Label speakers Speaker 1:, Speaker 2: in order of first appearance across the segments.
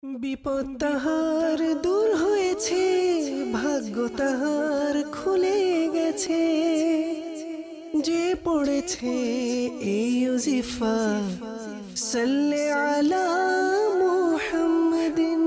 Speaker 1: বিপদ তাহার দূর হয়েছে, ভাগ্য তাহার খুলে গেছে, যে পড়েছে এই ওজিফা সাল্লি আলা মুহাম্মাদিন।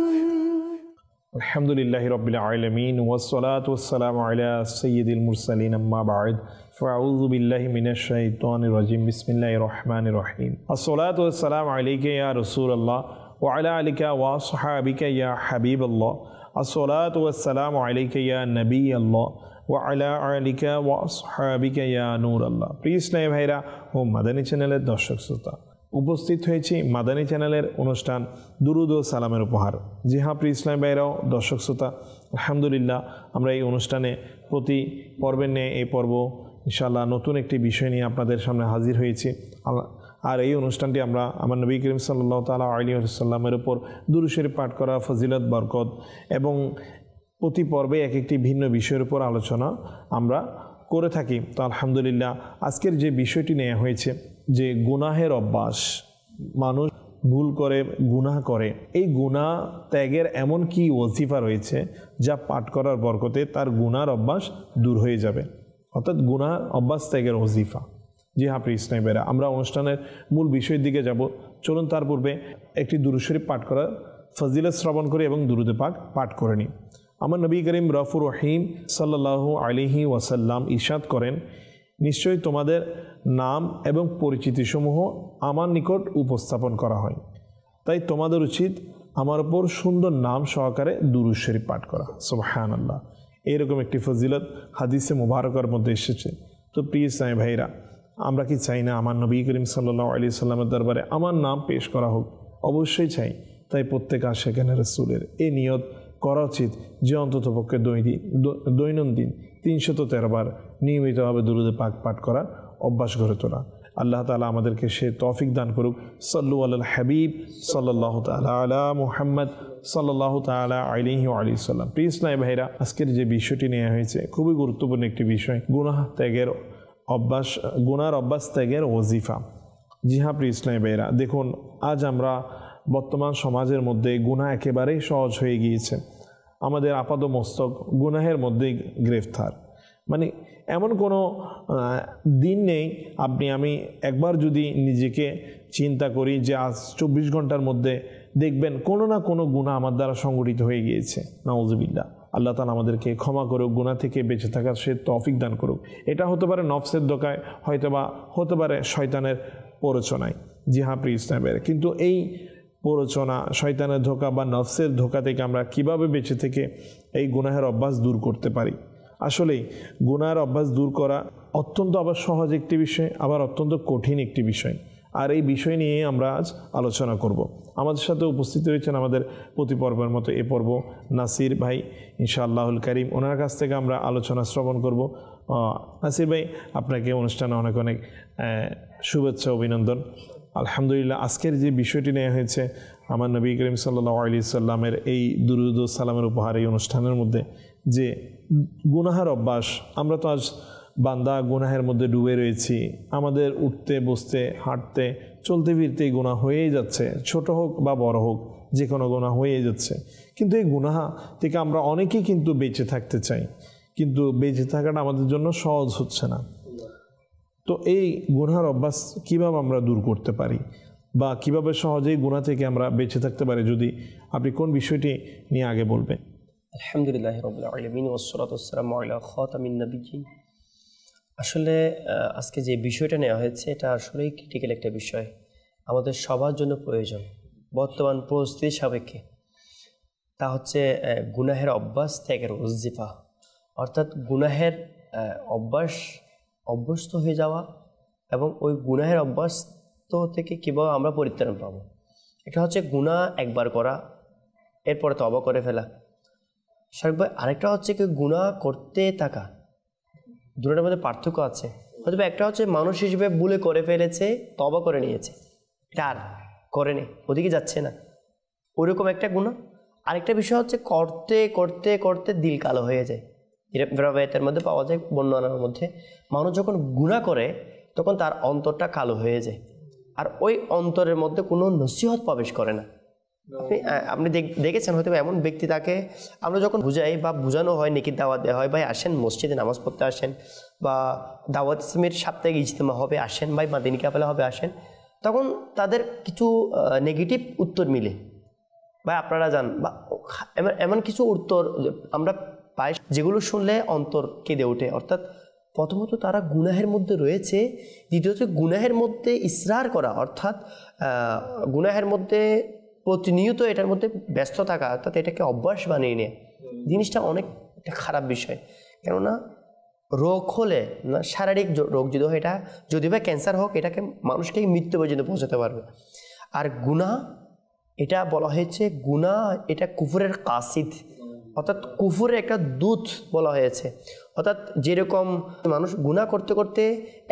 Speaker 2: আলহামদুলিল্লাহি রাব্বিল আলামিন ওয়াসসালাতু ওয়াসসালামু আলা সাইয়্যিদিল মুরসালিন আম্মা বা'দ ফাআউযু বিল্লাহি মিনাশ শাইতানির রাজিম বিসমিল্লাহির রহমানির রহিম। আসসালাতু ওয়াসসালামু আলাইকা ইয়া রাসূলুল্লাহ ওয়া আলা আলিকা ওয়া আসহাবিকা ইয়া হাবিবাল্লাহ। আসসালাতু ওয়াসসালামু আলাইকা ইয়া নবিয়াল্লাহ ওয়া আলা আলিকা ওয়া আসহাবিকা ইয়া নূরাল্লাহ। প্রিয় ইসলামী ভাইরা ও মাদানী চ্যানেলের দর্শক শ্রোতা, উপস্থিত হয়েছি মাদানী চ্যানেলের অনুষ্ঠান দুরুদ ও সালামের উপহার। জি হ্যাঁ প্রিয় ইসলামী ভাইরাও দর্শক শ্রোতা, আলহামদুলিল্লাহ আমরা এই অনুষ্ঠানে প্রতি পর্বের নিয়ে এই পর্ব ইনশাআল্লাহ নতুন একটি বিষয় নিয়ে আপনাদের সামনে হাজির হয়েছি। আর এই অনুষ্ঠানটি আমরা আমার নবী করিম সাল্লাল্লাহু তাআলা আলাইহি ওয়াসাল্লামের উপর দুরূদ শরীফ পাঠ করা, ফজিলত, বরকত এবং প্রতি পর্বে এক একটি ভিন্ন বিষয়ের উপর আলোচনা আমরা করে থাকি। তো আলহামদুলিল্লাহ আজকের যে বিষয়টি নেওয়া হয়েছে যে গুনাহের অভ্যাস, মানুষ ভুল করে, গুনাহ করে, এই গুনাহ ত্যাগের এমন কি ওজিফা রয়েছে যা পাঠ করার বরকতে তার গুনার অভ্যাস দূর হয়ে যাবে, অর্থাৎ গুনাহ অভ্যাস ত্যাগের ওজিফা। জি হ্যাঁ প্রিয় ইসলামী ভাইরা, আমরা অনুষ্ঠানের মূল বিষয়ের দিকে যাব। চলুন তার পূর্বে একটি দুরূদ শরীফ পাঠ করার ফজিলত শ্রবণ করি এবং দুরূদে পাক পাঠ করে নিই। আমার নবী করিম রাউফুর রহিম সাল্লাল্লাহু আলাইহি ওয়াসাল্লাম ইরশাদ করেন, নিশ্চয়ই তোমাদের নাম এবং পরিচিতিসমূহ আমার নিকট উপস্থাপন করা হয়, তাই তোমাদের উচিত আমার ওপর সুন্দর নাম সহকারে দুরূদ শরীফ পাঠ করা। সুবহানাল্লাহ, এরকম একটি ফজিলত হাদিসে মুবারকার মধ্যে এসেছে। তো প্রিয় ইসলামী ভাইরা, আমরা কি চাই না আমার নবী করিম সাল্লাল্লাহু আলাইহি সাল্লামের দরবারে আমার নাম পেশ করা হোক? অবশ্যই চাই। তাই প্রত্যেক আশিকানে রাসূলের এই নিয়ত করা উচিত যে অন্ততপক্ষে দৈনন্দিন 313 বার নিয়মিতভাবে দুরূদে পাক পাঠ করার অভ্যাস গড়ে তোলা। আল্লাহ তাআলা আমাদেরকে সে তৌফিক দান করুক। সাল্লু আলাল হাবিব সাল্লাল্লাহু তাআলা আলা মুহাম্মদ সাল্লাল্লাহু তাআলা আলাইহি ওয়া আলিহি সাল্লাম। প্রিয় ইসলামী ভাইরা, আজকের যে বিষয়টি নেওয়া হয়েছে খুবই গুরুত্বপূর্ণ একটি বিষয়, গুনাহ ত্যাগের অভ্যাস, গুনার অভ্যাস ত্যাগের ওজিফা। জি হ্যাঁ প্রিয় ইসলামী ভাইরা, দেখুন আজ আমরা বর্তমান সমাজের মধ্যে গুনাহ একেবারেই সহজ হয়ে গিয়েছে। আমাদের আপাদ মস্তক গুনাহের মধ্যেই গ্রেফতার। মানে এমন কোনো দিন নেই আমি একবার যদি নিজেকে চিন্তা করি যে আজ 24 ঘন্টার মধ্যে দেখবেন কোনো না কোনো গুনাহ আমার দ্বারা সংগঠিত হয়ে গিয়েছে। নাউজুবিল্লাহ, আল্লাহ তাআলা আমাদেরকে ক্ষমা করুক, গুনাহ থেকে বেঁচে থাকার সে তৌফিক দান করুক। এটা হতে পারে নফসের ধোঁকায়, হয়তোবা হতে পারে শয়তানের প্ররোচনায়। জি হ্যাঁ প্রিয় ইসলামী ভাইরা, কিন্তু এই প্ররোচনা, শয়তানের ধোঁকা বা নফসের ধোঁকা থেকে আমরা কিভাবে বেঁচে থেকে এই গুনাহের অভ্যাস দূর করতে পারি? আসলেই গুনাহের অভ্যাস দূর করা অত্যন্ত আবার সহজ একটি বিষয়, আবার অত্যন্ত কঠিন একটি বিষয়। আর এই বিষয় নিয়ে আমরা আজ আলোচনা করব। আমাদের সাথে উপস্থিত রয়েছেন আমাদের প্রতি পর্বের মতো এ পর্ব নাসির ভাই ইনশাআল্লাহুল কারীম, ওনার কাছ থেকে আমরা আলোচনা শ্রবণ করব। নাসির ভাই, আপনাকে অনুষ্ঠানে অনেক অনেক শুভেচ্ছা, অভিনন্দন। আলহামদুলিল্লাহ, আজকের যে বিষয়টি নেওয়া হয়েছে আমার নবী করিম সাল্লাল্লাহু আলাইহি সাল্লামের এই দুরূদ ও সালামের উপহার, এই অনুষ্ঠানের মধ্যে যে গুনাহের অভ্যাস, আমরা তো আজ বান্দা গুনাহের মধ্যে ডুবে রয়েছি। আমাদের উঠতে, বসতে, হাঁটতে, চলতে ফিরতে গুনাহ হয়েই যাচ্ছে, ছোট হোক বা বড় হোক, যে কোনো গুনাহ হয়েই যাচ্ছে। কিন্তু এই গুনাহ থেকে আমরা অনেকেই কিন্তু বেঁচে থাকতে চাই, কিন্তু বেঁচে থাকাটা আমাদের জন্য সহজ হচ্ছে না। তো এই গুনাহের অভ্যাস কিভাবে আমরা দূর করতে পারি বা কিভাবে সহজেই গুনাহ থেকে আমরা বেঁচে থাকতে পারি, যদি আপনি কোন বিষয়টি নিয়ে আগে বলবেন?
Speaker 3: আলহামদুলিল্লাহি রাব্বিল আলামিন ওয়াসসালাতু ওয়াসসালামু আলা খাতামিন নাবিয়্যিন। আসলে আজকে যে বিষয়টা নেওয়া হয়েছে এটা আসলেই ক্রিটিক্যাল একটা বিষয়, আমাদের সবার জন্য প্রয়োজন বর্তমান পরিস্থিতির সাপেক্ষে। তা হচ্ছে গুনাহের অভ্যাস ত্যাগের ওজিফা, অর্থাৎ গুনাহের অভ্যস্ত হয়ে যাওয়া এবং ওই গুনাহের অভ্যস্ত থেকে কীভাবে আমরা পরিত্রাণ পাবো। এটা হচ্ছে গুনাহ একবার করা, এরপরে তওবা করে ফেলা। শারীরিক আরেকটা হচ্ছে কি গুনাহ করতে থাকা, দুটোর মধ্যে পার্থক্য আছে। হয়তো একটা হচ্ছে মানুষ হিসেবে ভুলে করে ফেলেছে, তওবা করে নিয়েছে, এটা আর করেনি, ওদিকে যাচ্ছে না, ওইরকম একটা গুনাহ। আরেকটা বিষয় হচ্ছে করতে করতে করতে দিল কালো হয়ে যায়। এর মধ্যে পাওয়া যায় বর্ণনার মধ্যে, মানুষ যখন গুনাহ করে তখন তার অন্তরটা কালো হয়ে যায়, আর ওই অন্তরের মধ্যে কোনো নসিহত প্রবেশ করে না। আপনি দেখেছেন হয়তো এমন ব্যক্তি, তাকে আমরা যখন বুঝাই বা বোঝানো হয়, নেকির দাওয়াত দেওয়া হয়, ভাই আসেন মসজিদে নামাজ পড়তে আসেন, বা দাওয়াত ইসলামের সাপ্তাহিক ইজতেমা হবে আসেন, ভাই মাদিনী কাফেলা হবে আসেন, তখন তাদের কিছু নেগেটিভ উত্তর মিলে, ভাই আপনারা যান, বা এমন কিছু উত্তর আমরা পাই যেগুলো শুনলে অন্তর কেঁদে ওঠে। অর্থাৎ প্রথমত তারা গুনাহের মধ্যে রয়েছে, দ্বিতীয়ত গুনাহের মধ্যে ইসরার করা, অর্থাৎ গুনাহের মধ্যে প্রতিনিয়ত এটার মধ্যে ব্যস্ত থাকা, অর্থাৎ এটাকে অভ্যাস বানিয়ে নেয়। জিনিসটা অনেক একটা খারাপ বিষয়, কেননা রোগ হলে না, শারীরিক রোগ যদি হয়, এটা যদি বা ক্যান্সার হোক, এটাকে মানুষকে মৃত্যু পর্যন্ত পৌঁছাতে পারবে। আর গুনাহ, এটা বলা হয়েছে গুনাহ এটা কুফরের কাসিদ, অর্থাৎ কুফরের একটা দূত বলা হয়েছে। অর্থাৎ যেরকম মানুষ গুনাহ করতে করতে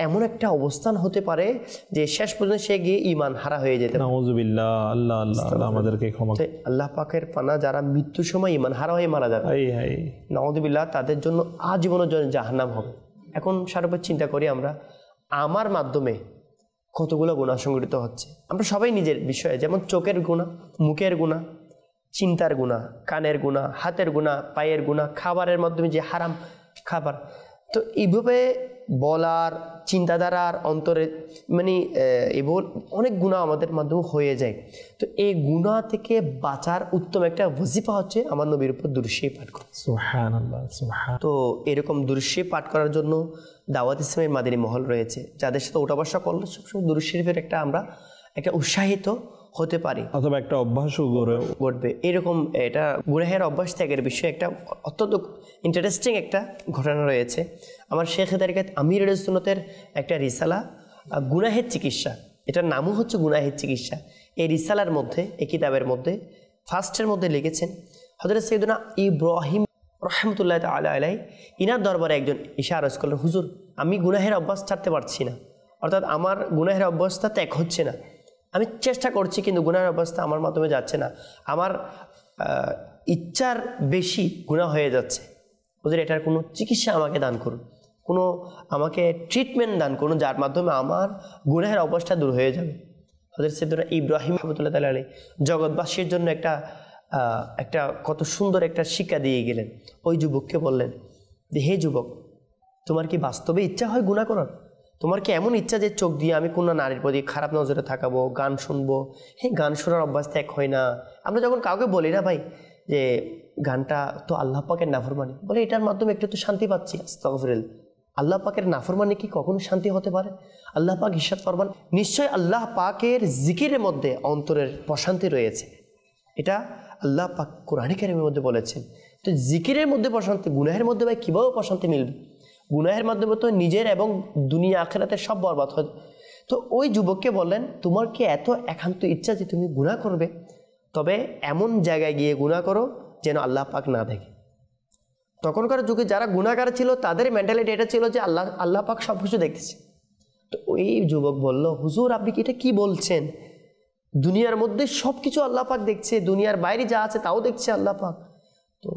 Speaker 3: এমন একটা অবস্থান হতে পারে যে শেষ পর্যন্ত সে গিয়ে ঈমান হারা হয়ে যেতে পারে।
Speaker 2: নাউযুবিল্লাহ, আল্লাহ আল্লাহ আমাদেরকে ক্ষমা করুন।
Speaker 3: আল্লাহ পাকের পানা, যারা মৃত্যুর সময় ঈমান হারা হয়ে মারা যাবে, নাউযুবিল্লাহ, তাদের জন্য আজীবনের জন্য জাহান্নাম হবে। এখন সারাবার চিন্তা করি আমরা, আমার মাধ্যমে কতগুলো গুনাহ সংঘটিত হচ্ছে। আমরা সবাই নিজের বিষয়ে, যেমন চোখের গুনাহ, মুখের গুনাহ, চিন্তার গুনাহ, কানের গুনাহ, হাতের গুনাহ, পায়ের গুনাহ, খাবারের মাধ্যমে যে হারাম খাবার, তো এইভাবে বলার, চিন্তাধারার, অন্তরে, মানে এবার অনেক গুনাহ আমাদের মাধ্যমে হয়ে যায়। তো এই গুনাহ থেকে বাঁচার উত্তম একটা ওয়াজিফা হচ্ছে আমার নবীর উপর দুরূদ শরীফ পাঠ করা।
Speaker 2: সুবহানাল্লাহ, সুবহান।
Speaker 3: তো এরকম দুরূদ শরীফ পাঠ করার জন্য দাওয়াত ইসলামের মাদানী মহল রয়েছে, যাদের সাথে ওঠা বসা করলে সবসময় দুরূদ শরীফের আমরা একটা উৎসাহিত হতে পারি,
Speaker 2: অথবা একটা অভ্যাসও
Speaker 3: ঘটবে। এরকম এটা গুনাহের অভ্যাস ত্যাগের বিষয়ে একটা অত্যন্ত ইন্টারেস্টিং একটা ঘটনা রয়েছে। আমার শেখ তারিকাত আমির সুন্নতের একটা রিসালা, গুনাহের চিকিৎসা, এটার নামও হচ্ছে গুনাহের চিকিৎসা। এই রিসালার মধ্যে, এই কিতাবের মধ্যে ফার্স্টের মধ্যে লিখেছেন হযরত সাইয়েদনা ইব্রাহিম রাহমাতুল্লাহ তাআলা আলাইহি, ইনার দরবারে একজন এসে আরজ করলেন, হুজুর আমি গুনাহের অভ্যাস ছাড়তে পারছি না, অর্থাৎ আমার গুনাহের অভ্যাসটা ত্যাগ হচ্ছে না, আমি চেষ্টা করছি কিন্তু গুনাহের অবস্থা আমার মাধ্যমে যাচ্ছে না, আমার ইচ্ছার বেশি গুনাহ হয়ে যাচ্ছে, হুজুর এটার কোনো চিকিৎসা আমাকে দান করুন, কোনো আমাকে ট্রিটমেন্ট দান করুন, যার মাধ্যমে আমার গুনাহের অবস্থা দূর হয়ে যাবে। হযরত সাইয়েদনা ইব্রাহিম রাহমাতুল্লাহ তাআলা আলাইহি জগৎবাসীর জন্য একটা কত সুন্দর একটা শিক্ষা দিয়ে গেলেন। ওই যুবককে বললেন যে, হে যুবক, তোমার কি বাস্তবে ইচ্ছা হয় গুনাহ করার? তোমার কি এমন ইচ্ছা যে চোখ দিয়ে আমি কোনো নারীর প্রতি খারাপ নজরে থাকাবো, গান শুনবো? গান শোনার অভ্যাস ত্যাগ হয় না। আমরা যখন কাউকে বলি না ভাই যে গানটা তো আল্লাহ পাকের নাফরমানি, বলে এটার মাধ্যমে একটু তো শান্তি পাচ্ছি, আস্তাগফিরুল্লাহ। আল্লাহ পাকের নাফরমানি কি কখনো শান্তি হতে পারে? আল্লাহ পাক ইরশাদ ফরমান, নিশ্চয় আল্লাহ পাকের জিকিরের মধ্যে অন্তরের প্রশান্তি রয়েছে। এটা আল্লাহ পাক কোরআনে কারীমের মধ্যে বলেছেন। তো জিকিরের মধ্যে প্রশান্তি, গুনাহের মধ্যে ভাই কীভাবে প্রশান্তি মিলবে? গুনাহের মাধ্যমে তো নিজের এবং দুনিয়া আখিরাতের সব বরবাদ হয়। তো ওই যুবককে বললেন, তোমার কি এত একান্ত ইচ্ছা যে তুমি গুনাহ করবে, তবে এমন জায়গায় গিয়ে গুনাহ করো যেন আল্লাহ পাক না দেখে। তখনকার যুগে যারা গুনাহগার ছিল তাদের মেন্টালিটি এটা ছিল যে আল্লাহ পাক সব কিছু দেখতেছে। তো ওই যুবক বলল, হুজুর আপনি কি এটা কি বলছেন? দুনিয়ার মধ্যে সব কিছু আল্লাহ পাক দেখছে, দুনিয়ার বাইরে যা আছে তাও দেখছে আল্লাহ পাক। তো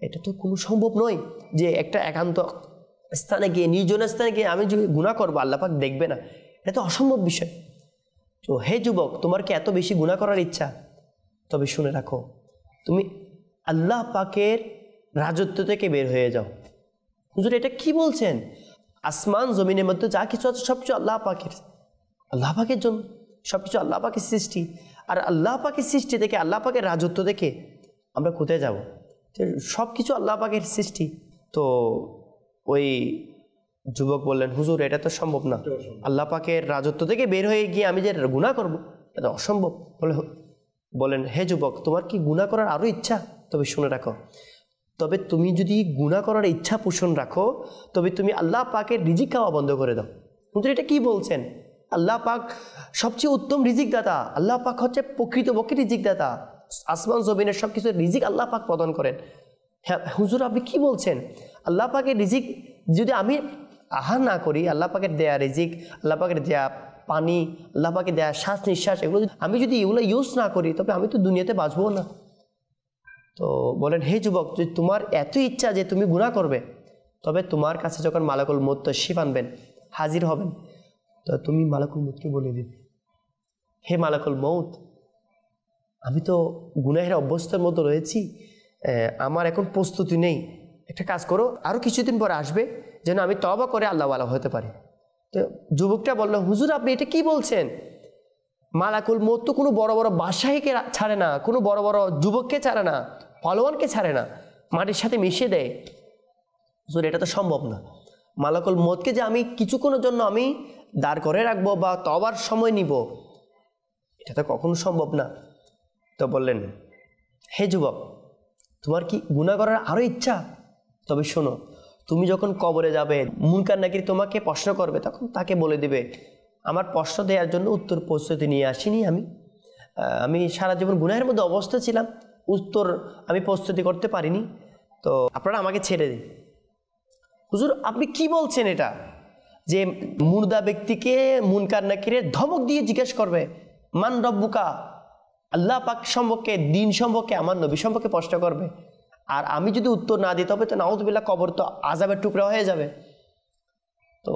Speaker 3: এটা তো কোনো সম্ভব নয় যে একটা একান্ত স্থানে গিয়ে, নির্জন স্থানে গিয়ে আমি যদি গুনাহ করবো আল্লাহ পাক দেখবে না, এটা তো অসম্ভব বিষয়। তো হে যুবক, তোমার কি এত বেশি গুনাহ করার ইচ্ছা? তবে শুনে রাখো, তুমি আল্লাহ পাকের রাজত্ব থেকে বের হয়ে যাও। হুজুর এটা কি বলছেন? আসমান জমিনের মধ্যে যা কিছু আছে সব কিছু আল্লাহ পাকের, আল্লাহ পাকের জন্য সব কিছু আল্লাহ পাকের সৃষ্টি। আর আল্লাহ পাকের সৃষ্টি থেকে, আল্লাহ পাকের রাজত্ব থেকে আমরা কোথায় যাব? সব কিছু আল্লাহ পাকের সৃষ্টি। তো ওই যুবক বললেন, হুজুর এটা তো সম্ভব না, আল্লাহ পাকের রাজত্ব থেকে বের হয়ে গিয়ে আমি যে গুনাহ করব এটা অসম্ভব। বলেন, হে যুবক, তোমার কি গুনাহ করার আরও ইচ্ছা? তবে শুনে রাখো, তবে তুমি যদি গুনাহ করার ইচ্ছা পোষণ রাখো, তবে তুমি আল্লাহ পাকের রিজিক খাওয়া বন্ধ করে দাও। হুজুর এটা কি বলছেন? আল্লাহ পাক সবচেয়ে উত্তম রিজিক দাতা, আল্লাহ পাক হচ্ছে প্রকৃতপক্ষে রিজিক দাতা, আসমান জমিনের সব কিছু রিজিক আল্লাহ পাক প্রদান করেন। হ্যাঁ হুজুর আপনি কি বলছেন? আল্লাহ পাকের রিজিক যদি আমি আহার না করি, আল্লাহ পাকের দেয়া রিজিক, আল্লাহ পাকের দেয়া পানি, আল্লাহ পাকের দেয়া শ্বাস নিঃশ্বাস, এগুলো আমি যদি এগুলো ইউজ না করি, তবে আমি তো দুনিয়াতে বাঁচবো না। তো বলেন, হে যুবক, যদি তোমার এত ইচ্ছা যে তুমি গুনাহ করবে, তবে তোমার কাছে যখন মালাকুল মউত তশরিফ আনবেন, হাজির হবেন, তো তুমি মালাকুল মউতকে বলে দিবে, হে মালাকুল মউত, আমি তো গুনাহের অভ্যস্তের মতো রয়েছি, আমার এখন প্রস্তুতি নেই, একটা কাজ করো, আরও কিছুদিন পরে আসবে যেন আমি তওবা করে আল্লাহওয়ালা হতে পারি। তো যুবকটা বলল, হুজুর আপনি এটা কি বলছেন? মালাকুল মউত তো কোনো বড় বড় বাদশাহীকে ছাড়ে না, কোনো বড় বড় যুবককে ছাড়ে না, ফলোয়ানকে ছাড়ে না, মাটির সাথে মিশিয়ে দেয়। হুজুর এটা তো সম্ভব না, মালাকুল মউতকে যে আমি কিছুক্ষণের জন্য আমি দাঁড় করে রাখবো বা তওবার সময় নিব, এটা তো কখনো সম্ভব না। তো বললেন, হে যুবক, তোমার কি গুনাহ করার আরও ইচ্ছা? তবে শোনো, তুমি যখন কবরে যাবে, মুনকার নাকির তোমাকে প্রশ্ন করবে, তখন তাকে বলে দিবে, আমার প্রশ্ন দেওয়ার জন্য উত্তর প্রস্তুতি নিয়ে আসিনি, আমি সারা জীবন গুনাহের মধ্যে অবস্থা ছিলাম, উত্তর আমি প্রস্তুতি করতে পারিনি, তো আপনারা আমাকে ছেড়ে দিন। হুজুর আপনি কি বলছেন? এটা যে মুর্দা ব্যক্তিকে মুনকার নাকিরের ধমক দিয়ে জিজ্ঞেস করবে, মান রব্বুকা, আল্লাহ পাক সম্পর্কে, দিন সম্পর্কে, আমার নবী সম্পর্কে প্রশ্ন করবে, আর আমি যদি উত্তর না দিই তবে তো নাউযুবিল্লাহ কবর তো আযাবের টুকরা হয়ে যাবে। তো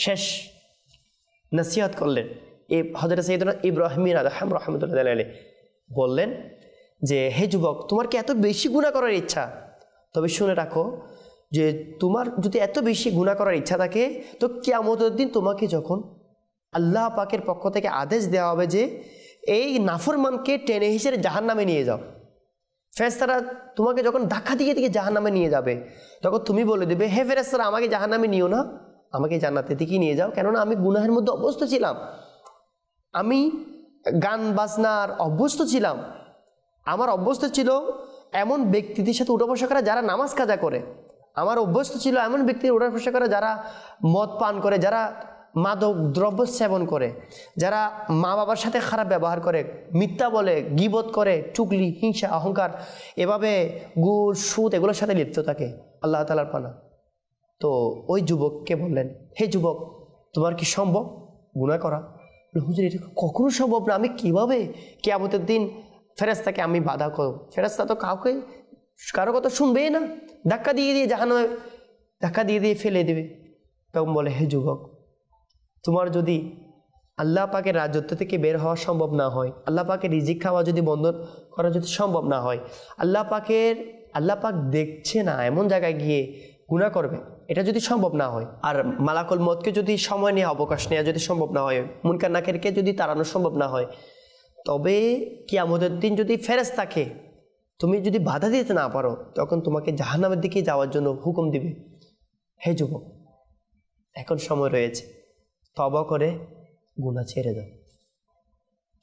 Speaker 3: শেষ নসিহত করলেন এই হযরত সাইয়েদনা ইব্রাহিম রাহমাতুল্লাহি আলাইহি, বললেন যে হে যুবক, তোমার কি এত বেশি গুনাহ করার ইচ্ছা? তবে শুনে রাখো যে তোমার যদি এত বেশি গুনাহ করার ইচ্ছা থাকে, তো কিয়ামতের দিন তোমাকে যখন আল্লাহ পাকের পক্ষ থেকে আদেশ দেওয়া হবে যে এই নাফরমানকে টেনে হিসেবে জাহান্নামে নিয়ে যাও, ফেরেশতারা তোমাকে যখন ধাক্কা দিয়ে দিকে জাহান্নামে নিয়ে যাবে, তখন তুমি বলে দেবে, হে ফেরেশতারা আমাকে জাহান্নামে নিও না, আমাকে জান্নাতের দিকে নিয়ে যাও, কেননা আমি গুনাহের মধ্যে অভ্যস্ত ছিলাম, আমি গান বাজনার অভ্যস্ত ছিলাম, আমার অভ্যস্ত ছিল এমন ব্যক্তিদের সাথে উঠা বসা করা যারা নামাজ কাজা করে, আমার অভ্যস্ত ছিল এমন ব্যক্তির উঠা বসা করা যারা মদ পান করে, যারা মাদক দ্রব্য সেবন করে, যারা মা বাবার সাথে খারাপ ব্যবহার করে, মিথ্যা বলে, গীবত করে, চুগলি, হিংসা, অহংকার, এভাবে গুড় সুদ এগুলোর সাথে লিপ্ত থাকে, আল্লাহ তাআলার পানা। তো ওই যুবককে বললেন, হে যুবক, তোমার কি সম্ভব গুনাহ করা? হুজুর এটা কখনো সম্ভব না, আমি কিভাবে কিয়ামতের দিন ফেরেশতাকে আমি বাধা করব? ফেরেশতা তো কারো কথা শুনবেই না, ধাক্কা দিয়ে জাহান্নামে ধাক্কা দিয়ে ফেলে দেবে। তখন বলে, হে যুবক, তোমার যদি আল্লাহ পাকের রাজত্ব থেকে বের হওয়া সম্ভব না হয়, আল্লাহ পাকের রিজিক খাওয়া যদি বন্ধ করা যদি সম্ভব না হয়, আল্লাহ পাক দেখছে না এমন জায়গায় গিয়ে গুনাহ করবে, এটা যদি সম্ভব না হয়, আর মালাকুল মউতকে যদি সময় নিয়ে অবকাশ নেওয়া যদি সম্ভব না হয়, মুনকার নাকিরকে যদি তাড়ানো সম্ভব না হয়, তবে কিয়ামতের দিন যদি ফেরেশতাকে তুমি যদি বাধা দিতে না পারো, তখন তোমাকে জাহান্নামের দিকে যাওয়ার জন্য হুকুম দিবে। হে যুবক, এখন সময় রয়েছে, তওবা করে গুনাহ ছেড়ে দাও।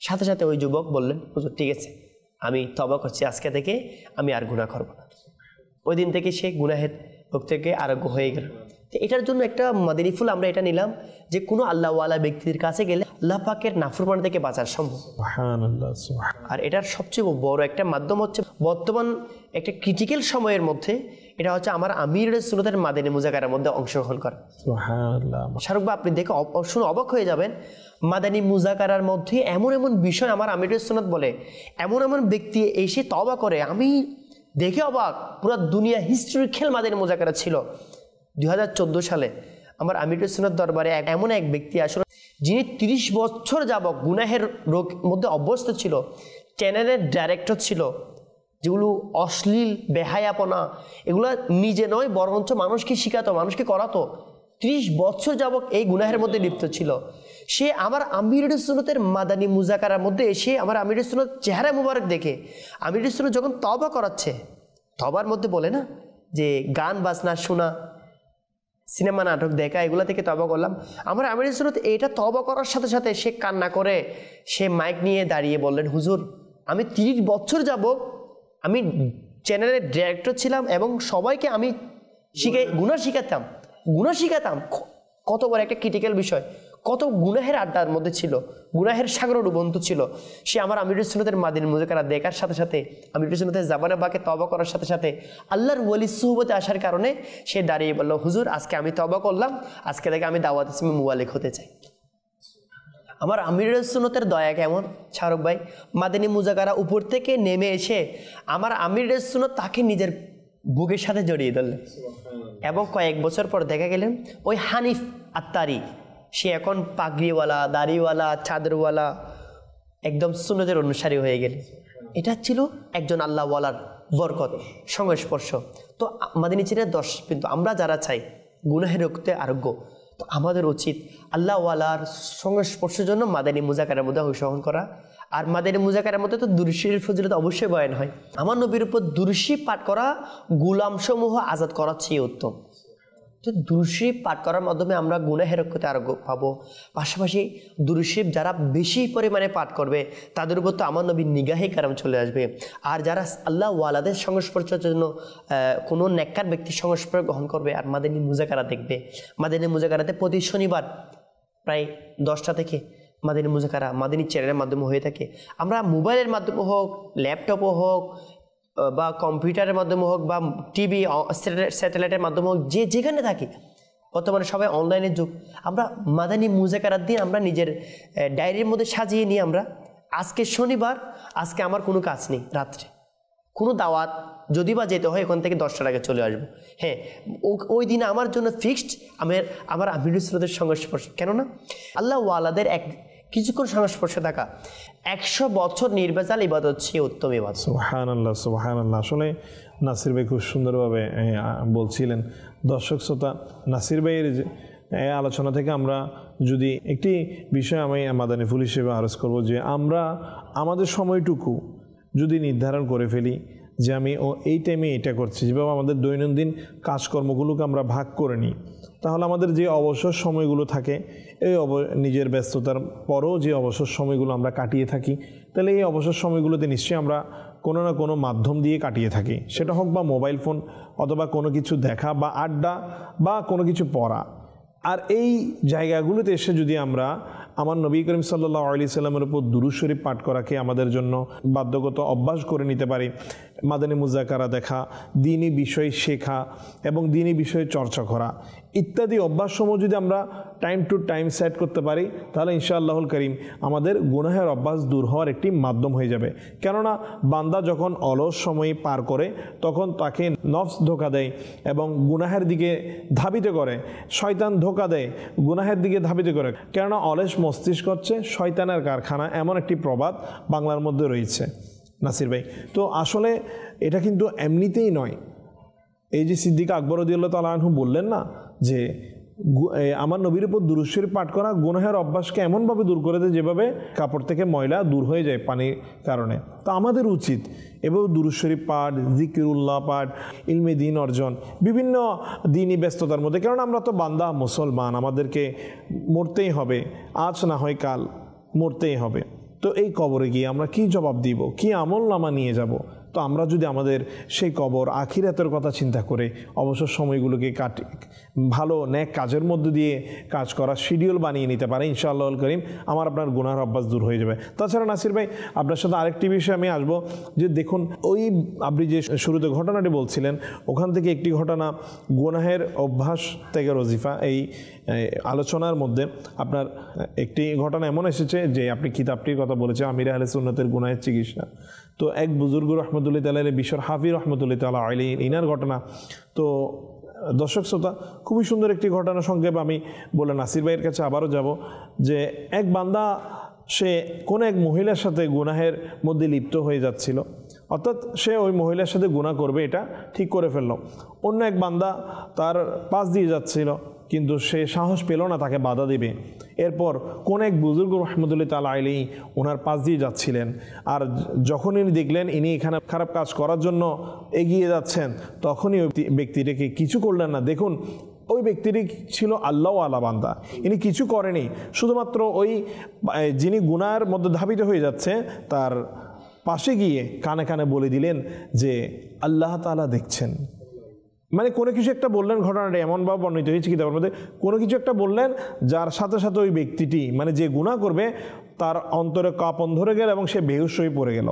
Speaker 3: সাথে সাথে ওই যুবক বললেন, হুজুর ঠিক আছে, আমি তওবা করছি, আজকে থেকে আমি আর গুনাহ করব না। ওই দিন থেকে সে গুনাহের রোগ থেকে আরোগ্য হয়ে গেল। তো এটার জন্য একটা মাদানী ফুল আমরা এটা নিলাম যে কোনো আল্লাহওয়ালা ব্যক্তির কাছে গেলে আল্লাহ পাকের নাফরমানি থেকে বাঁচার সম্ভব।
Speaker 2: সুবহানাল্লাহ।
Speaker 3: আর এটার সবচেয়ে বড় একটা মাধ্যম হচ্ছে বর্তমান একটা ক্রিটিক্যাল সময়ের মধ্যে, এটা হচ্ছে আমার আমিরুল সুন্নাতের মাদানী মুজাকারার মধ্যে অংশগ্রহণ করা।
Speaker 2: সুবহানাল্লাহ।
Speaker 3: শাহরুখ ভাই, আপনি দেখে শুনে অবাক হয়ে যাবেন, মাদানী মুজাকারার মধ্যে এমন এমন বিষয় আমার আমিরুল সুন্নাত বলে, এমন এমন ব্যক্তি এসে তওবা করে, আমি দেখে অবাক। পুরো দুনিয়া হিস্ট্রির খেল মাদানী মুজাকারা ছিল। 2014 সালে আমার আমিরুল সুন্নাত দরবারে এমন এক ব্যক্তি আসলে, যিনি 30 বছর যাবত গুনাহের রোগ মধ্যে অভ্যস্ত ছিল, চ্যানেলের ডাইরেক্টর ছিল, যেগুলো অশ্লীল বেহায়াপনা এগুলো নিজে নয় বরঞ্চ মানুষকে শিখাতো, মানুষকে করাতো। 30 বছর যাবত এই গুনাহের মধ্যে লিপ্ত ছিল। সে আমার আমিরুল সুন্নাতের মাদানী মুজাকারার মধ্যে এসে আমার আমিরুল সুন্নাত চেহারা মুবারক দেখে আমিরুল সুন্নাত যখন তওবা করাচ্ছে, তওবার মধ্যে বলে না যে গান বাজনা শোনা, সিনেমা নাটক দেখা, এগুলো থেকে তওবা করলাম। আমার আমিরুল সুন্নাত এটা তওবা করার সাথে সাথে সে কান্না করে সে মাইক নিয়ে দাঁড়িয়ে বললেন, হুজুর আমি 30 বছর যাবত আমি চ্যানেলের ডিরেক্টর ছিলাম এবং সবাইকে আমি গুনাহ শিখাতাম। কত বড় একটা ক্রিটিক্যাল বিষয়, কত গুনাহের আড্ডার মধ্যে ছিল, গুনাহের সাগর ডুবন্ত ছিল। সে আমার আমিরুল সুন্নাতের মাদানী মুজাকারা দেখার সাথে সাথে, আমিরুল সুন্নাতের জাবানে বাকে তওবা করার সাথে সাথে আল্লাহর ওয়ালি সুহবতে আসার কারণে সে দাঁড়িয়ে বলল, হুজুর আজকে আমি তওবা করলাম, আজকে থেকে আমি দাওয়াত ইসলামে মুবাল্লিগ হতে চাই। আমার আমিরুল সুন্নাতের দয়া কেমন শাহরুখ ভাই, মাদানী মুজাকারা উপর থেকে নেমে এসে আমার আমিরুল সুন্নাত তাকে নিজের বুকের সাথে জড়িয়ে ধরলেন। এবং কয়েক বছর পর দেখা গেলেন ওই হানিফ আত্তারি, সে এখন পাগড়িওয়ালা, দাড়িওয়ালা, চাদরওয়ালা, একদম সুন্নতের অনুসারী হয়ে গেল। এটা ছিল একজন আল্লাহওয়ালার বরকত, সংস্পর্শ। তো মাদিনী ছিলেন 10, কিন্তু আমরা যারা চাই গুনাহের রক্তে আরোগ্য, তো আমাদের উচিত আল্লাহওয়ালার সংস্পর্শের জন্য মাদানী মুজাকারার মধ্যে অংশগ্রহণ করা। আর মাদানী মুজাকারার মধ্যে তো দুরূদ শরীফের ফজিলত অবশ্যই বয়ান হয়। আমার নবীর উপর দুরূদ শরীফ পাঠ করা গোলামসমূহ আজাদ করার চেয়ে উত্তম। তো দুরূদ শরীফ পাঠ করার মাধ্যমে আমরা গুনাহের রক্ষতে আরোগ্য পাবো। পাশাপাশি দুরূদ শরীফ যারা বেশি পরিমাণে পাঠ করবে তাদের উপর তো আমার নবীর নিগাহে কারাম চলে আসবে। আর যারা আল্লাহ ওয়ালাদের সংস্পর্শের জন্য কোনো নেককার ব্যক্তির সংস্পর্শ গ্রহণ করবে আর মাদানী মুজাকারা দেখবে, মাদানী মুজাকারাতে প্রতি শনিবার প্রায় 10টা থেকে মাদানী মুজাকারা মাদানী চ্যানেলের মাধ্যমে হয়ে থাকে। আমরা মোবাইলের মাধ্যমে হোক, ল্যাপটপও হোক, বা কম্পিউটারের মাধ্যমে হোক, বা টিভি স্যাটেলাইটের মাধ্যমে হোক, যে যেখানে থাকি, বর্তমানে সবাই অনলাইনের যুগ, আমরা মাদানী মুজাকারার দিন আমরা নিজের ডায়েরির মধ্যে সাজিয়ে নিই। আমরা আজকে শনিবার, আজকে আমার কোনো কাজ নেই, রাত্রে কোনো দাওয়াত যদি বা যেতে হয় ওখান থেকে 10টার আগে চলে আসবো। হ্যাঁ, ওই দিন আমার জন্য ফিক্সড আমার আমিরুল সুন্নাতের সংস্পর্শ। কেননা আল্লাহ ওয়ালাদের কিছুক্ষণ সংস্পর্শে থাকা 100 বছর নির্ভেজাল ইবাদত চেয়ে উত্তম ইবাদত।
Speaker 2: সুবহানাল্লাহ, সুবহানাল্লাহ। আসলে নাসির ভাই খুব সুন্দরভাবে বলছিলেন। দর্শক শ্রোতা, নাসির ভাইয়ের আলোচনা থেকে আমরা যদি একটি বিষয় আমি মাদানী ফুল হিসেবে আরজ করব, যে আমরা আমাদের সময়টুকু যদি নির্ধারণ করে ফেলি যে আমি এই টাইমে এটা করছি, যেভাবে আমাদের দৈনন্দিন কাজকর্মগুলোকে আমরা ভাগ করে নিই, তাহলে আমাদের যে অবসর সময়গুলো থাকে, এই নিজের ব্যস্ততার পরও যে অবসর সময়গুলো আমরা কাটিয়ে থাকি, তাহলে এই অবসর সময়গুলোতে নিশ্চয়ই আমরা কোনো না কোনো মাধ্যম দিয়ে কাটিয়ে থাকি। সেটা হোক বা মোবাইল ফোন, অথবা কোনো কিছু দেখা বা আড্ডা বা কোনো কিছু পড়া। আর এই জায়গাগুলোতে এসে যদি আমরা আমার নবী করিম সাল্লাল্লাহু আলাইহি সাল্লামের উপর দুরূদ শরীফ পাঠ করাকে আমাদের জন্য বাধ্যগত অভ্যাস করে নিতে পারি, মাদানী মুজাকারা দেখা, দ্বীনি বিষয় শেখা এবং দ্বীনি বিষয়ে চর্চা করা ইত্যাদি অভ্যাসসমূহ যদি আমরা টাইম টু টাইম সেট করতে পারি, তাহলে ইনশাআল্লাহুল করিম আমাদের গুনাহের অভ্যাস দূর হওয়ার একটি মাধ্যম হয়ে যাবে। কেননা বান্দা যখন অলস সময় পার করে, তখন তাকে নফস ধোঁকা দেয় এবং গুনাহের দিকে ধাবিত করে, শয়তান ধোঁকা দেয়, গুনাহের দিকে ধাবিত করে। কেননা অলস মস্তিষ্ক হচ্ছে শয়তানের কারখানা, এমন একটি প্রবাদ বাংলার মধ্যে রয়েছে নাসির ভাই। তো আসলে এটা কিন্তু এমনিতেই নয়। এই যে সিদ্দিক আকবর রাদিয়াল্লাহু তাআলা আনহু বললেন না যে আমার নবীর উপর দুরূদ শরীফ পাঠ করা গুনাহের অভ্যাসকে এমনভাবে দূর করে দেয় যেভাবে কাপড় থেকে ময়লা দূর হয়ে যায় পানির কারণে। তো আমাদের উচিত এভাবে দুরূদ শরীফ পাঠ, জিকিরুল্লাহ পাঠ, ইলমে দ্বীন অর্জন, বিভিন্ন দ্বীনি ব্যস্ততার মধ্যে, কারণ আমরা তো বান্দা মুসলমান, আমাদেরকে মরতেই হবে, আজ না হয় কাল মরতেই হবে। তো এই কবরে গিয়ে আমরা কি জবাব দিব, কি আমলনামা নিয়ে যাব? তো আমরা যদি আমাদের সেই কবর আখিরাতের কথা চিন্তা করে অবসর সময়গুলোকে ভালো নেক কাজের মধ্যে দিয়ে কাজ করার শিডিউল বানিয়ে নিতে পারে, ইনশাআল্লাহুল করিম আমার আপনার গুনাহের অভ্যাস দূর হয়ে যাবে। তাছাড়া নাসির ভাই, আপনার সাথে আরেকটি বিষয় আমি আসবো, যে দেখুন ওই আপনি যে শুরুতে ঘটনাটি বলছিলেন, ওখান থেকে একটি ঘটনা গুনাহের অভ্যাস থেকে রজিফা, এই আলোচনার মধ্যে আপনার একটি ঘটনা এমন এসেছে যে আপনি কিতাবটির কথা বলেছেন, আমির আহলে সুন্নাতের গুনাহের চিকিৎসা। তো এক বুজুর্গ রহমতুল্লাহ তাআলা বিশ্বর হাফি রহমতুল্লাহ তাআলা আলাইহি ইনার ঘটনা। তো দর্শক শ্রোতা, খুবই সুন্দর একটি ঘটনা সংক্ষেপ আমি বলে নাসির ভাইয়ের কাছে আবারও যাব, যে এক বান্দা সে কোনো এক মহিলার সাথে গুনাহের মধ্যে লিপ্ত হয়ে যাচ্ছিল, অর্থাৎ সে ওই মহিলার সাথে গুনাহ করবে এটা ঠিক করে ফেলল। অন্য এক বান্দা তার পাশ দিয়ে যাচ্ছিল, কিন্তু সে সাহস পেল না তাকে বাধা দেবে। এরপর কোন এক বুজুর্গ রহমতুল্লাহ তাআলা আলাইহি ওনার পাশ দিয়ে যাচ্ছিলেন, আর যখন ইনি দেখলেন ইনি এখানে খারাপ কাজ করার জন্য এগিয়ে যাচ্ছেন, তখনই ওই ব্যক্তিটাকে কিছু করলেন না। দেখুন, ওই ব্যক্তিটি ছিল আল্লাহওয়ালা বান্দা, ইনি কিছু করেনি, শুধুমাত্র ওই যিনি গুনাহের মধ্যে ধাবিত হয়ে যাচ্ছে তার পাশে গিয়ে কানে কানে বলে দিলেন যে আল্লাহ তাআলা দেখছেন। মানে কোনো কিছু একটা বললেন, ঘটনাটা এমনভাবে বর্ণিত হয়েছে কিতাবের মধ্যে, কোনো কিছু একটা বললেন যার সাথে সাথে ওই ব্যক্তিটি, মানে যে গুনাহ করবে, তার অন্তরে কাঁপন ধরে গেল এবং সে বেহুশ হয়ে পড়ে গেল।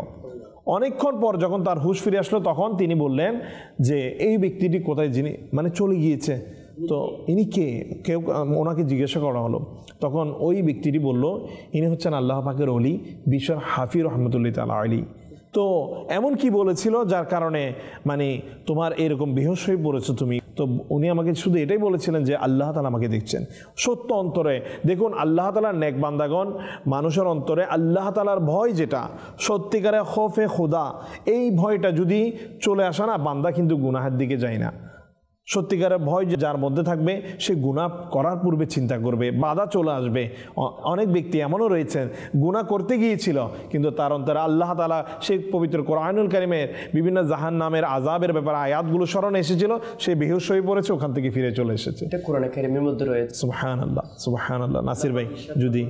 Speaker 2: অনেকক্ষণ পর যখন তার হুঁশ ফিরে আসলো, তখন তিনি বললেন যে এই ব্যক্তিটি কোথায়, যিনি মানে চলে গিয়েছে, তো ইনি কে? কেউ ওনাকে জিজ্ঞাসা করা হলো, তখন ওই ব্যক্তিটি বলল ইনি হচ্ছেন আল্লাহ পাকের ওলি বিশ্বর হাফি রহমতুল্লাহ তাআলা আলাইহি। তো এমন কি বলেছিল যার কারণে মানে তোমার এরকম বেহুশ হয়ে পড়েছো তুমি? তো উনি আমাকে শুধু এটাই বলেছিলেন যে আল্লাহ তাআলা আমাকে দেখছেন। সত্য অন্তরে দেখুন, আল্লাহ তাআলার নেক বান্দাগণ, মানুষের অন্তরে আল্লাহ তাআলার ভয়, যেটা সত্যিকারে খৌফে খুদা, এই ভয়টা যদি চলে আসে না, বান্দা কিন্তু গুনাহের দিকে যায় না। সত্যিকারের ভয় যার মধ্যে থাকবে, সে গুনাহ করার পূর্বে চিন্তা করবে, বাধা চলে আসবে। অনেক ব্যক্তি এমনও রয়েছেন, গুনাহ করতে গিয়েছিল কিন্তু তার অন্তরে আল্লাহ তাআলা সেই পবিত্র কোরআনুল কারীমের বিভিন্ন জাহান্নামের আযাবের ব্যাপারে আয়াতগুলো স্মরণে এসেছিল, সে বেহুশ হয়ে পড়েছে, ওখান থেকে ফিরে চলে এসেছে।
Speaker 3: এটা কোরআন কারীমের মধ্যে রয়েছে।
Speaker 2: সুবহানাল্লাহ, সুবহানাল্লাহ। নাসির ভাই, যদি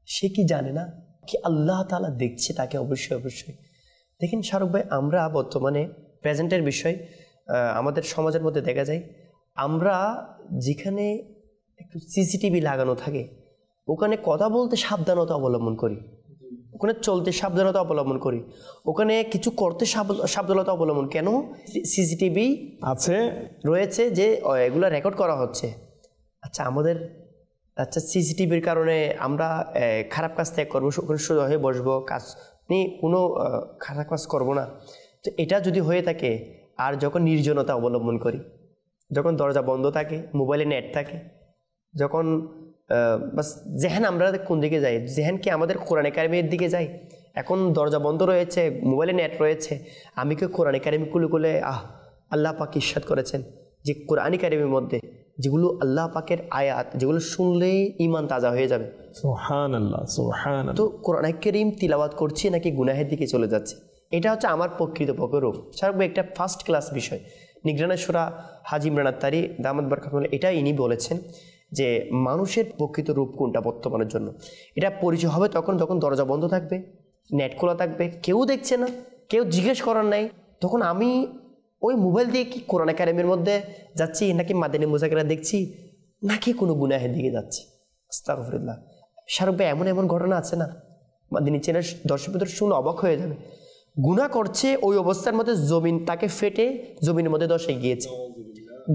Speaker 3: সে কি জানে না কি আল্লাহ তাআলা দেখছে তাকে? অবশ্যই অবশ্যই। দেখেন শাহরুখ ভাই, আমরা বর্তমানে প্রেজেন্টের বিষয় আমাদের সমাজের মধ্যে দেখা যায়, আমরা যেখানে একটু সিসিটিভি লাগানো থাকে ওখানে কথা বলতে সাবধানতা অবলম্বন করি, ওখানে চলতে সাবধানতা অবলম্বন করি, ওখানে কিছু করতে সাবধানতা অবলম্বন। কেন? সিসিটিভি
Speaker 2: আছে
Speaker 3: রয়েছে, যে এগুলো রেকর্ড করা হচ্ছে। আচ্ছা সিসিটিভির কারণে আমরা খারাপ কাজ ত্যাগ করবো, ওখানে সোজা হয়ে বসবো, কাজ নিয়ে কোনো খারাপ কাজ করবো না। তো এটা যদি হয়ে থাকে, আর যখন নির্জনতা অবলম্বন করি, যখন দরজা বন্ধ থাকে, মোবাইলে নেট থাকে, যখন বাস যেহেন আমরা কোন দিকে যাই, যেহেন কি আমাদের কোরআনে কারিমের দিকে যাই। এখন দরজা বন্ধ রয়েছে, মোবাইলে নেট রয়েছে, আমি কি কোরআনে কারিম কুলে আল্লাহ পাক ইরশাদ করেছেন যে কোরআনে কারিমের মধ্যে যেগুলো আল্লাহ পাকের আয়াত, যেগুলো শুনলেই ঈমান তাজা হয়ে যাবে।
Speaker 2: সুবহানাল্লাহ, সুবহানাল্লাহ।
Speaker 3: তো কোরআনে কারিম তিলাওয়াত করছি নাকি গুনাহের দিকে চলে যাচ্ছে, এটা হচ্ছে আমার প্রকৃতপক্ষে রূপ। সার্ব একটা ফার্স্ট ক্লাস বিষয়। নিগরানের সূরা হাজী ইমরান আত-তারি দামাত বারাকাতুহু এটা ইনি বলেছেন যে মানুষের প্রকৃত রূপ কোনটা বর্তমানের জন্য, এটা পরিচয় হবে তখন যখন দরজা বন্ধ থাকবে, নেট খোলা থাকবে, কেউ দেখছে না, কেউ জিজ্ঞেস করার নাই। তখন আমি ওই মোবাইল দিয়ে কি কোরআনে কারিমের মধ্যে যাচ্ছি, নাকি মাদানী মুজাকিরা দেখছি, নাকি কোনো গুনাহের দিকে যাচ্ছি? আস্তাগফিরুল্লাহ। শাহরুখ ভাই, এমন এমন ঘটনা আছে না, মাদানী চ্যানেল দর্শকদের শুনে অবাক হয়ে যাবে। গুনাহ করছে, ওই অবস্থার মধ্যে জমিন তাকে ফেটে জমিনের মধ্যে ধসে গিয়েছে।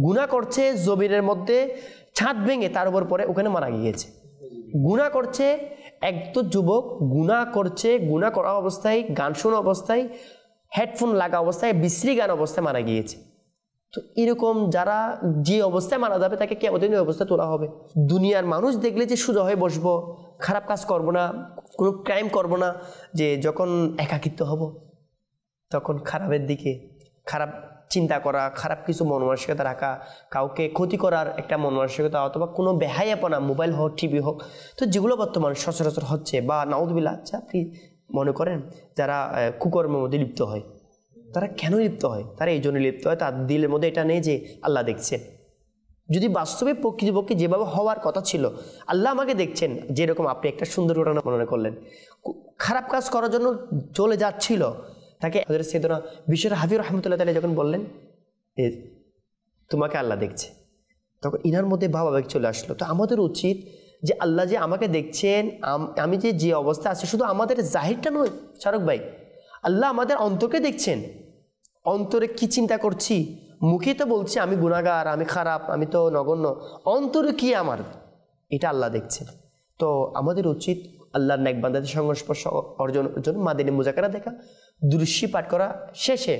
Speaker 3: গুনাহ করছে, জমিনের মধ্যে ছাদ ভেঙে তার উপর পরে ওখানে মারা গিয়েছে। গুনাহ করছে, একদম যুবক গুনাহ করছে, গুনাহ করা অবস্থায়, গান শোনা অবস্থায়, হেডফোন লাগা অবস্থায়, বিশ্রী গান অবস্থায় মারা গিয়েছে। তো এরকম যারা যে অবস্থায় মারা যাবে তাকে কিয়ামতের দিন ওই অবস্থায় তোলা হবে। দুনিয়ার মানুষ দেখলে যে সোজা হয়ে বসবো, খারাপ কাজ করব না, কোনো ক্রাইম করব না, যে যখন একাকিত্ব হব তখন খারাপের দিকে, খারাপ চিন্তা করা, খারাপ কিছু মন মানসিকতা রাখা, কাউকে ক্ষতি করার একটা মন মানসিকতা, অথবা কোনো বেহায়াপনা, মোবাইল হোক, টিভি হোক, তো যেগুলো বর্তমান সচরাচর হচ্ছে, বা নাউযুবিল্লাহ, আচ্ছা আপনি মনে করেন যারা কুকর্মের মধ্যে লিপ্ত হয়, তারা কেন লিপ্ত হয়? তারা এই জন্য লিপ্ত হয়, তার দিলের মধ্যে এটা নেই যে আল্লাহ দেখছেন। যদি বাস্তবে প্রকৃতপক্ষে যেভাবে হওয়ার কথা ছিল, আল্লাহ আমাকে দেখছেন, যেরকম আপনি একটা সুন্দর ঘটনা মনে করলেন, খারাপ কাজ করার জন্য চলে যাচ্ছিল, তাকে হযরত সাইয়েদনা বিশর হাফি রাহমাতুল্লাহ তাআলা যখন বললেন তোমাকে আল্লাহ দেখছে, তখন ইনার মধ্যে ভাবাবেগ চলে আসলো। তো আমাদের উচিত যে আল্লাহ যে আমাকে দেখছেন, আমি যে অবস্থা আছে, শুধু আমাদের জাহিরটা নয় শাহরুখ ভাই, আল্লাহ আমাদের অন্তরকে দেখছেন। অন্তরে কি চিন্তা করছি, মুখে তো বলছি আমি গুনাহগার, আমি খারাপ, আমি তো নগণ্য, অন্তরে কি আমার, এটা আল্লাহ দেখছেন। তো আমাদের উচিত আল্লাহর নেক বান্দাদের সংস্পর্শ অর্জনের জন্য মাদিনী মুজাকারা দেখা, দুরূশী পাঠ করা, শেষে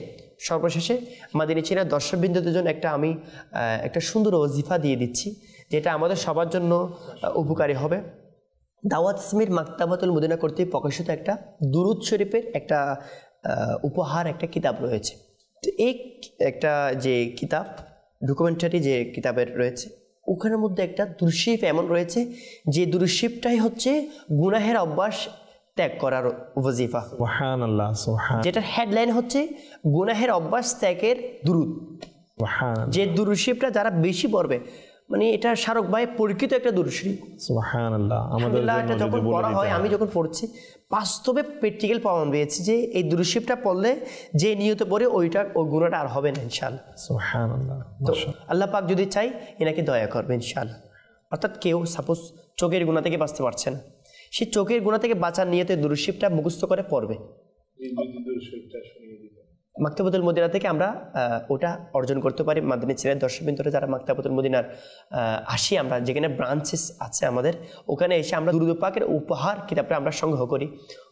Speaker 3: সর্বশেষে মাদিনী ছিলেন দর্শকবৃন্দদের জন্য আমি একটা সুন্দর ওজিফা দিয়ে দিচ্ছি, যেটা আমাদের সবার জন্য উপকারী হবে। দাওয়াত ইসলামীর মাকতাবাতুল মদিনা কর্তৃক প্রকাশিত একটা দুরূদ শরীফের একটা উপহার, একটা কিতাব রয়েছে। তো এই একটা যে কিতাব, ডকুমেন্টারি যে কিতাবের রয়েছে, ওখানের মধ্যে একটা দুরূদ শরীফ এমন রয়েছে যে দুরূদ শরীফটাই হচ্ছে গুনাহের অভ্যাস ত্যাগ করার ওয়াজিফা।
Speaker 2: সুবহানাল্লাহ, সুবহান।
Speaker 3: যেটার হেডলাইন হচ্ছে গুনাহের অভ্যাস ত্যাগের দুরূদ। যে দুরূদ শরীফটা যারা বেশি পড়বে, মানে এটা শাহরুখ ভাই পরিচিত একটা দুরূদ শরীফ।
Speaker 2: সুবহানাল্লাহ। আমাদের
Speaker 3: এটা যখন পড়া হয়, আমি যখন পড়ছি, বাস্তবে প্র্যাকটিক্যাল প্রমাণ পেয়েছি যে এই দুরূদ শরীফটা পড়লে যে নিয়ত পড়ে ওই গুনাহটা আর হবে না ইনশাআল্লাহ।
Speaker 2: সুবহানাল্লাহ।
Speaker 3: তো আল্লাহ পাক যদি চাই, এনাকে দয়া করবে ইনশাআল্লাহ। অর্থাৎ কেউ সাপোজ চোখের গুনাহ থেকে বাঁচতে পারছে না, সে চোখের গুনাহ থেকে বাঁচার নিয়তে দুরূদ শরীফটা মুখস্থ করে পড়বে। মাকতাবাতুল মদিনা থেকে আমরা ওটা অর্জন করতে পারি। মাদানী ছেলের দর্শকবৃন্দরা যারা মাকতাবাতুল মদিনার আসি, আমরা যেখানে ব্রাঞ্চেস আছে আমাদের, ওখানে এসে আমরা দুরূদ পাকের উপহার কিতাবটা আমরা সংগ্রহ করি,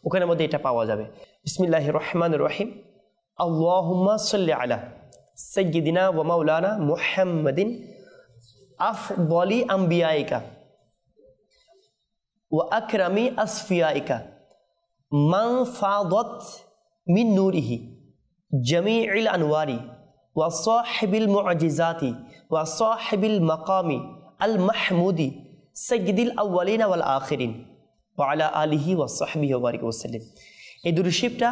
Speaker 3: ওখানের মধ্যে এটা পাওয়া যাবে। বিসমিল্লাহির রহমানির রহিম। আল্লাহুম্মা সাল্লি আলা সাইয়্যিদিনা ওয়া মাওলানা মুহাম্মাদিন আফদলি আম্বিয়াইকা ওয়া আকরামি আসফিয়াইকা মান ফাদাত মিন নূরিহি জামিউল আনওয়ারি ওয়া সাহিবিল মুআজিজাতি ওয়া সাহিবিল মাকামি আল মাহমুদি সাইয়্যিদিল আউওয়ালিনা ওয়াল আখিরিন ওয়া আলা আলিহি ওয়া সাহবিহি ওয়া বারিক ওয়াসাল্লাম। এই দুরূদ শরীফটা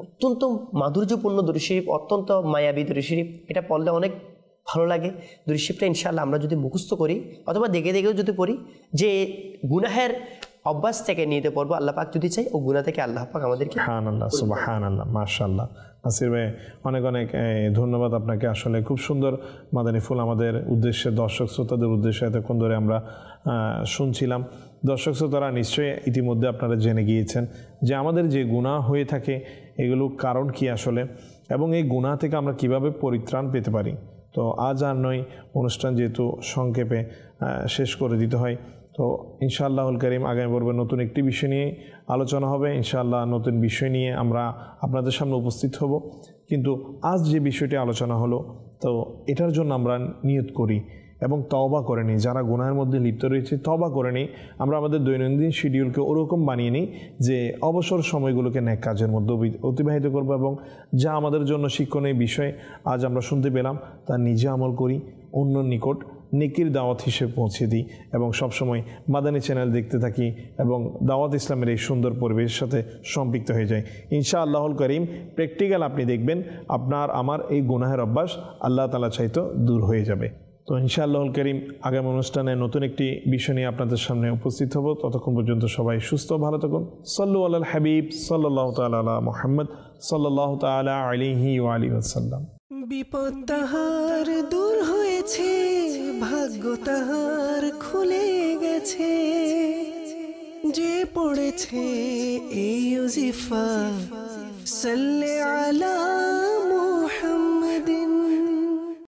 Speaker 3: অত্যন্ত মাধুর্যপূর্ণ দুরূদ শরীফ, অত্যন্ত মায়াবী দুরূদ শরীফ। এটা পড়লে অনেক ভালো লাগে। দুরূদ শরীফটা ইনশাআল্লাহ আমরা যদি মুখস্থ করি অথবা দেখে দেখেও যদি পড়ি, যে গুনাহের অভ্যাস থেকে নিতে পারবো, আল্লাহ পাক যদি চাই ও গুনাহ থেকে আল্লাহ পাক আমাদেরকে।
Speaker 2: সুবহানাল্লাহ, সুবহানাল্লাহ, মাশাআল্লাহ। নাসির ভাই অনেক অনেক ধন্যবাদ আপনাকে। আসলে খুব সুন্দর মাদানী ফুল আমাদের উদ্দেশ্যে, দর্শক শ্রোতাদের উদ্দেশ্যে এতক্ষণ ধরে আমরা শুনছিলাম। দর্শক শ্রোতারা নিশ্চয়ই ইতিমধ্যে আপনারা জেনে গিয়েছেন যে আমাদের যে গুনাহ হয়ে থাকে এগুলো কারণ কি আসলে, এবং এই গুনাহ থেকে আমরা কিভাবে পরিত্রাণ পেতে পারি। তো আজ আর নয়, অনুষ্ঠান যেহেতু সংক্ষেপে শেষ করে দিতে হয়, তো ইনশাআল্লাহুল কারীম আগামী পর্বে নতুন একটি বিষয় নিয়ে আলোচনা হবে। ইনশাআল্লাহ নতুন বিষয় নিয়ে আমরা আপনাদের সামনে উপস্থিত হব। কিন্তু আজ যে বিষয়টি আলোচনা হলো, তো এটার জন্য আমরা নিয়ত করি এবং তওবা করে নিই। যারা গুনাহের মধ্যে লিপ্ত রয়েছে তওবা করে নিই। আমরা আমাদের দৈনন্দিন শিডিউলকে ওরকম বানিয়ে নিই যে অবসর সময়গুলোকে নেক কাজের মধ্যে অতিবাহিত করব, এবং যা আমাদের জন্য শিক্ষণীয় বিষয় আজ আমরা শুনতে পেলাম তা নিজে আমল করি, অন্য নিকট নেকির দাওয়াত হিসেবে পৌঁছে দিই, এবং সবসময় মাদানী চ্যানেল দেখতে থাকি এবং দাওয়াত ইসলামের এই সুন্দর পরিবেশের সাথে সম্পৃক্ত হয়ে যায়। ইনশাআল্লাহুল কারীম প্র্যাকটিক্যাল আপনি দেখবেন আপনার আমার এই গুনাহের অভ্যাস আল্লাহ তাআলা চাইতো দূর হয়ে যাবে। তো ইনশাআল্লাহুল কারীম আগামী অনুষ্ঠানে নতুন একটি বিষয় নিয়ে আপনাদের সামনে উপস্থিত হব। ততক্ষণ পর্যন্ত সবাই সুস্থ ভালো থাকুন। সাল্লু আলাল হাবিব সাল্লাল্লাহু তাআলা আলা মুহাম্মদ সাল্লাল্লাহু তাআলা আলাইহি ওয়া আলিহি ওয়াসাল্লাম।
Speaker 1: বিপদ তাহার দূর হয়েছে, ভাগ্য তাহার খুলে গেছে, যে পড়েছে এই ওজিফা সাল্লি আলা